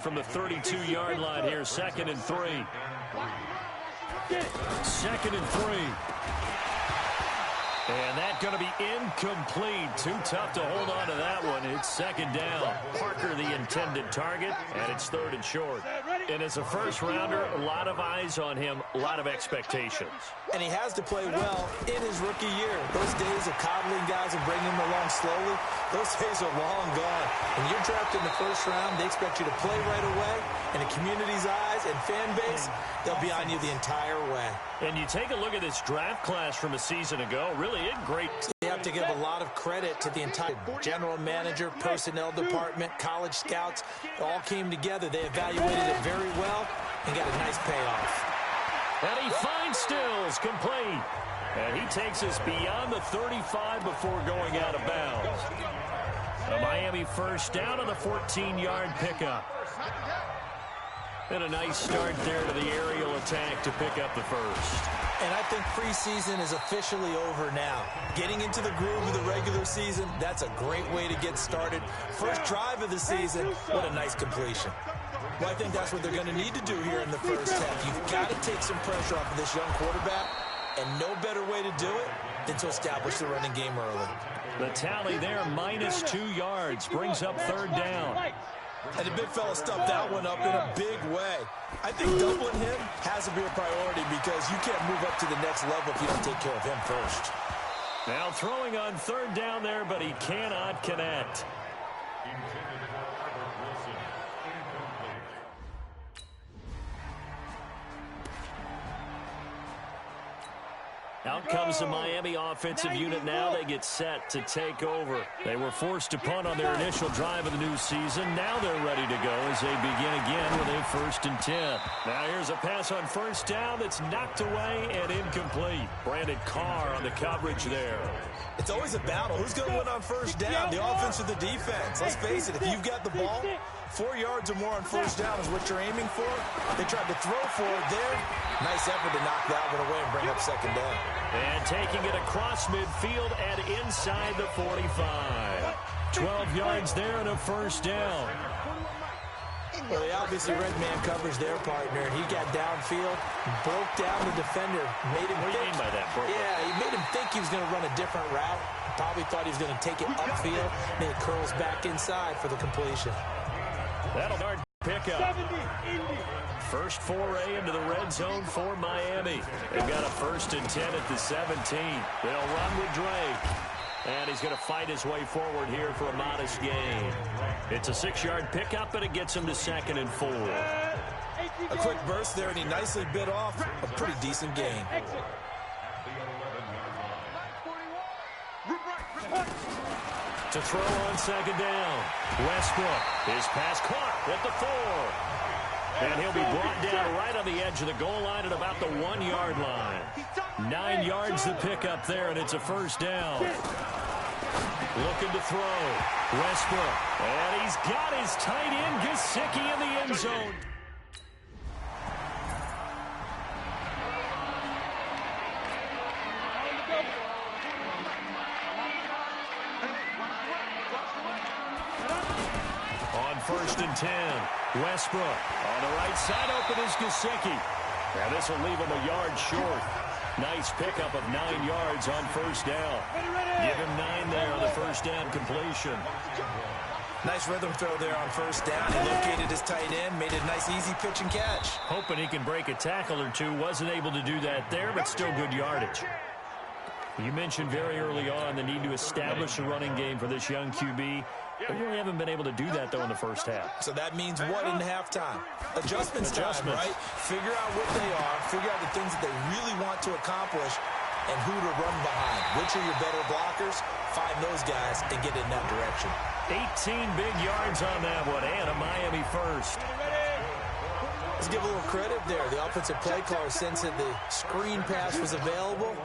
from the 32-yard line here, 2nd and 3. 2nd and 3. And that's going to be incomplete. Too tough to hold on to that one. It's 2nd down. Parker the intended target, and it's 3rd and short. And as a first-rounder, a lot of eyes on him, a lot of expectations. And he has to play well in his rookie year. Those days of coddling guys and bringing them along slowly, those days are long gone. When you're drafted in the first round, they expect you to play right away. And the community's eyes and fan base, they'll be on you the entire way. And you take a look at this draft class from a season ago, really great. You have to give a lot of credit to the entire general manager, personnel department, college scouts. It all came together. They evaluated it very well and got a nice payoff. And he finds Stills complete. And he takes us beyond the 35 before going out of bounds. A Miami first down on the 14-yard pickup. And a nice start there to the aerial attack to pick up the first. And I think preseason is officially over now. Getting into the groove of the regular season, that's a great way to get started. First drive of the season, what a nice completion. Well, I think that's what they're going to need to do here in the first half. You've got to take some pressure off of this young quarterback, and no better way to do it than to establish the running game early. The tally there, minus 2 yards, brings up 3rd down. And the big fella stuffed that one up in a big way. I think doubling him has to be a priority because you can't move up to the next level if you don't take care of him first. Now throwing on 3rd down there, but he cannot connect. Out comes the Miami offensive unit now. They get set to take over. They were forced to punt on their initial drive of the new season. Now they're ready to go as they begin again with a 1st and 10. Now here's a pass on 1st down that's knocked away and incomplete. Brandon Carr on the coverage there. It's always a battle. Who's going to win on 1st down, the offense or the defense? Let's face it, if you've got the ball, 4 yards or more on 1st down is what you're aiming for. They tried to throw for it there. Nice effort to knock that one away and bring up 2nd down. And taking it across midfield and inside the 45. 12 yards there and a 1st down. Well, they obviously read man coverage their partner, and he got downfield, broke down the defender, made him What do you mean by that? Yeah, he made him think he was going to run a different route. Probably thought he was going to take it upfield, and it curls back inside for the completion. That'll start pickup. First foray into the red zone for Miami. They've got a 1st and 10 at the 17. They'll run with Drake. And he's going to fight his way forward here for a modest gain. It's a 6-yard pickup, and it gets him to 2nd and 4. A quick burst there, and he nicely bit off a pretty decent gain. To throw on 2nd down. Westbrook. His pass caught at the 4. And he'll be brought down right on the edge of the goal line at about the 1-yard line. 9 yards to pick up there, and it's a 1st down. Looking to throw. Westbrook. And he's got his tight end, Gesicki, in the end zone. On 1st and 10, Westbrook. On the right side, open is Gesicki. Now this will leave him a yard short. Nice pickup of 9 yards on 1st down. Give him 9 there on the 1st down completion. Nice rhythm throw there on 1st down. He located his tight end, made a nice easy pitch and catch. Hoping he can break a tackle or two. Wasn't able to do that there, but still good yardage. You mentioned very early on the need to establish a running game for this young QB. They really haven't been able to do that, though, in the first half. So that means what in halftime? Adjustments time, right? Figure out what they are, figure out the things that they really want to accomplish, and who to run behind. Which are your better blockers? Find those guys and get in that direction. 18 big yards on that one, and a Miami first. Let's give a little credit there. The offensive play caller, since the screen pass was available,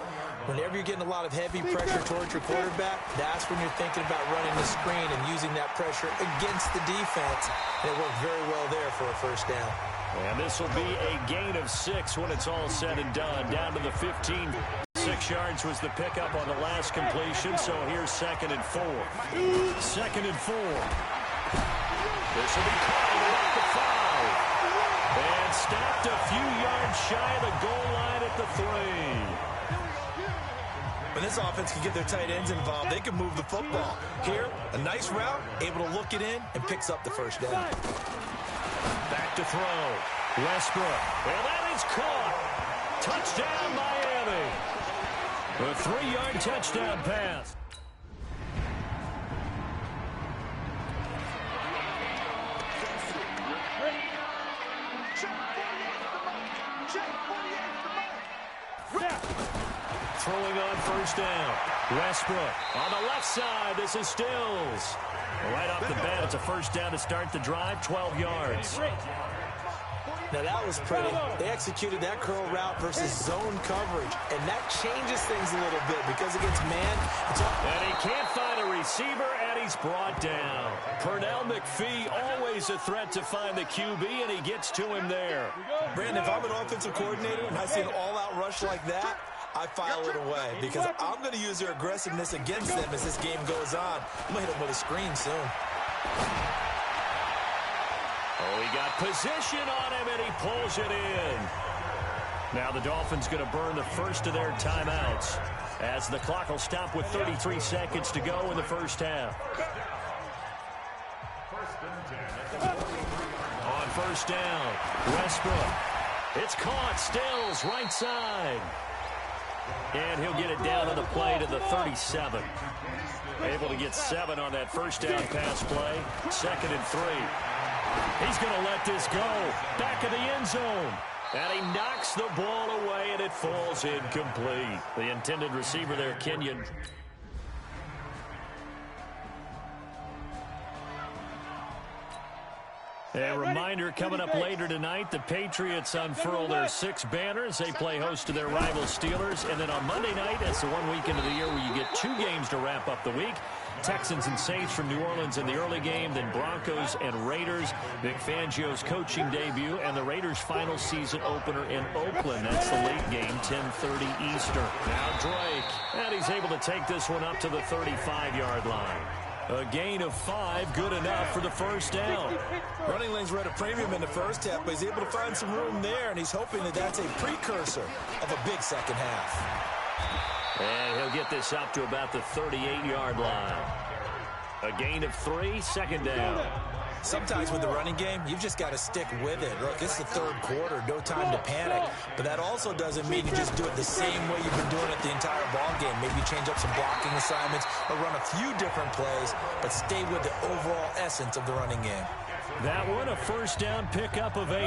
whenever you're getting a lot of heavy pressure towards your quarterback, that's when you're thinking about running the screen and using that pressure against the defense. And it worked very well there for a 1st down. And this will be a gain of 6 when it's all said and done. Down to the 15. 6 yards was the pickup on the last completion, so here's 2nd and 4. 2nd and 4. This will be caught at the 5. just a few yards shy of the goal line at the 3. When this offense can get their tight ends involved, they can move the football. Here, a nice route, able to look it in, and picks up the first down. Back to throw. Westbrook. And that is caught. Touchdown, Miami. A 3-yard touchdown pass. Throwing on first down. Westbrook on the left side. This is Stills. Right off the bat, it's a first down to start the drive, 12 yards. Now, that was pretty. They executed that curl route versus zone coverage, and that changes things a little bit because against man, and he can't find a receiver, and he's brought down. Pernell McPhee, always a threat to find the QB, and he gets to him there. Brandon, if I'm an offensive coordinator and I see an all-out rush like that, I file it away because I'm going to use their aggressiveness against them as this game goes on. I'm going to hit them with a screen soon. Oh, he got position on him, and he pulls it in. Now the Dolphins going to burn the first of their timeouts as the clock will stop with 33 seconds to go in the first half. On first down, Westbrook. It's caught. Stills, right side. And he'll get it down on the play to the 37. Able to get 7 on that first down pass play. 2nd and 3. He's going to let this go. Back of the end zone. And he knocks the ball away, and it falls incomplete. The intended receiver there, Kenyon. A reminder, coming up later tonight, the Patriots unfurl their 6 banners. They play host to their rival Steelers. And then on Monday night, it's the one weekend of the year where you get 2 games to wrap up the week. Texans and Saints from New Orleans in the early game, then Broncos and Raiders. Vic Fangio's coaching debut, and the Raiders' final season opener in Oakland. That's the late game, 10:30 Eastern. Now Drake, and he's able to take this one up to the 35-yard line. A gain of 5, good enough for the first down. Running lanes were at a premium in the first half, but he's able to find some room there, and he's hoping that that's a precursor of a big second half. And he'll get this up to about the 38-yard line. A gain of 3, second down. Sometimes with the running game, you've just got to stick with it. Look, it's the third quarter, no time to panic. But that also doesn't mean you just do it the same way you've been doing it the entire ball game. Maybe change up some blocking assignments or run a few different plays, but stay with the overall essence of the running game. That one, a first down pickup of 8.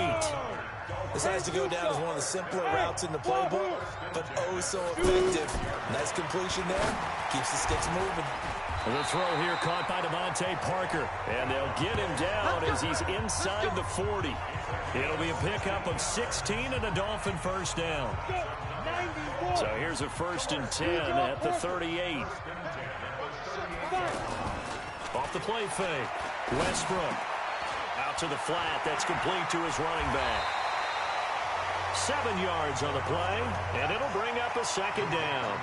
This has to go down as one of the simpler routes in the playbook, but oh so effective. Nice completion there. Keeps the sticks moving. The throw here caught by Devontae Parker, and they'll get him down as he's inside the 40. It'll be a pickup of 16 and a Dolphin first down. So here's a 1st and 10 at the 38. Off the play fake. Westbrook out to the flat. That's complete to his running back. 7 yards on the play, and it'll bring up a second down.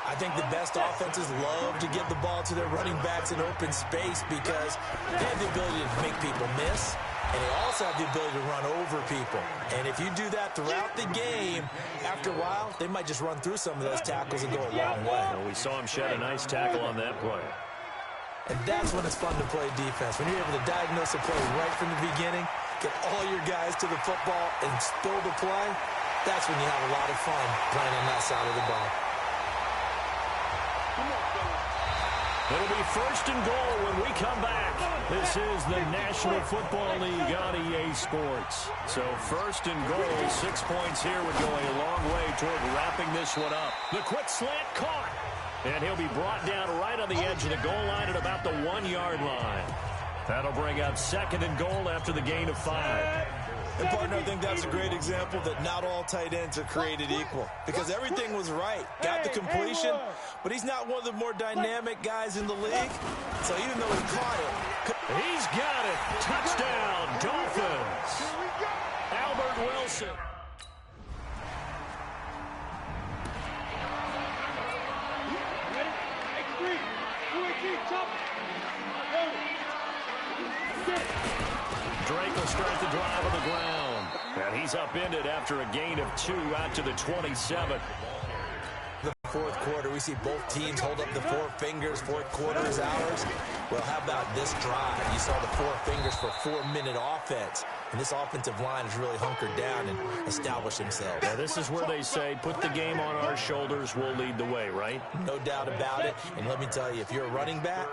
I think the best offenses love to give the ball to their running backs in open space because they have the ability to make people miss, and they also have the ability to run over people. And if you do that throughout the game, after a while, they might just run through some of those tackles and go a long way. Well, we saw him shed a nice tackle on that play. And that's when it's fun to play defense. When you're able to diagnose a play right from the beginning, get all your guys to the football and spill the play, that's when you have a lot of fun playing on that side of the ball. It'll be 1st and goal when we come back. This is the National Football League on EA Sports. So 1st and goal, 6 points here would go a long way toward wrapping this one up. The quick slant caught. And he'll be brought down right on the edge of the goal line at about the 1-yard line. That'll bring up 2nd and goal after the gain of 5. And, partner, I think that's a great example that not all tight ends are created equal because everything was right. Got the completion, but he's not one of the more dynamic guys in the league. So even though he caught it. He's got it. Touchdown, Dolphins. Albert Wilson. Drake will start the drive on the ground. And he's upended after a gain of 2 out to the 27. The fourth quarter, we see both teams hold up the four fingers. Fourth quarter is ours. Well, how about this drive? You saw the four fingers for 4-minute offense. And this offensive line has really hunkered down and established themselves. Now, this is where they say, put the game on our shoulders, we'll lead the way, right? No doubt about it. And let me tell you, if you're a running back,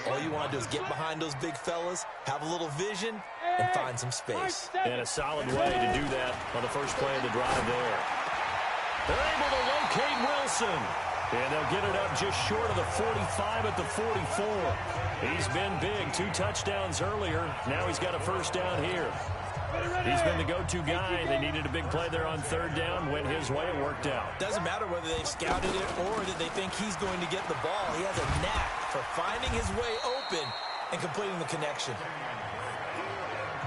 all you want to do is get behind those big fellas, have a little vision, and find some space. And a solid way to do that on the first play of the drive there. They're able to locate Wilson. And they'll get it up just short of the 45 at the 44. He's been big. 2 touchdowns earlier. Now he's got a first down here. He's been the go-to guy. They needed a big play there on third down. Went his way. It worked out. Doesn't matter whether they've scouted it or that they think he's going to get the ball. He has a knack for finding his way open and completing the connection.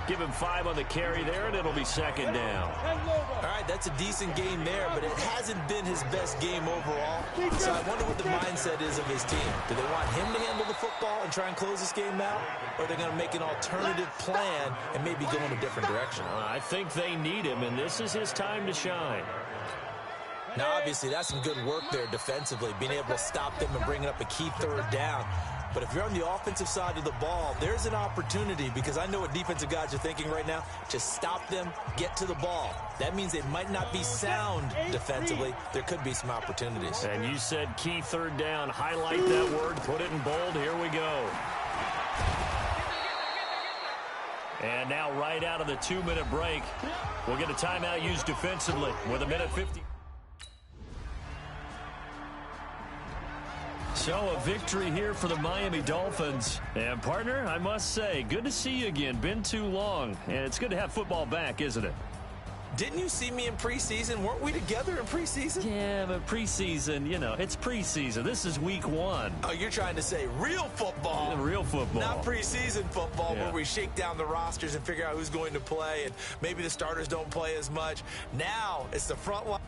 Give him 5 on the carry there, and it'll be second down. All right, that's a decent game there, but it hasn't been his best game overall. So I wonder what the mindset is of his team. Do they want him to handle the football and try and close this game out? Or are they going to make an alternative plan and maybe go in a different direction? I think they need him, and this is his time to shine. Now, obviously, that's some good work there defensively, being able to stop them and bringing up a key third down. But if you're on the offensive side of the ball, there's an opportunity, because I know what defensive guys are thinking right now. Just stop them, get to the ball. That means they might not be sound defensively. There could be some opportunities. And you said key third down. Highlight that word. Put it in bold. Here we go. And now right out of the 2-minute break, we'll get a timeout used defensively with 1:50. So a victory here for the Miami Dolphins. And partner, I must say, good to see you again. Been too long. And it's good to have football back, isn't it? Didn't you see me in preseason? Weren't we together in preseason? Yeah, but preseason, you know, it's preseason. This is week 1. Oh, you're trying to say real football. Real football. Not preseason football, yeah, where we shake down the rosters and figure out who's going to play, and maybe the starters don't play as much. Now it's the front line.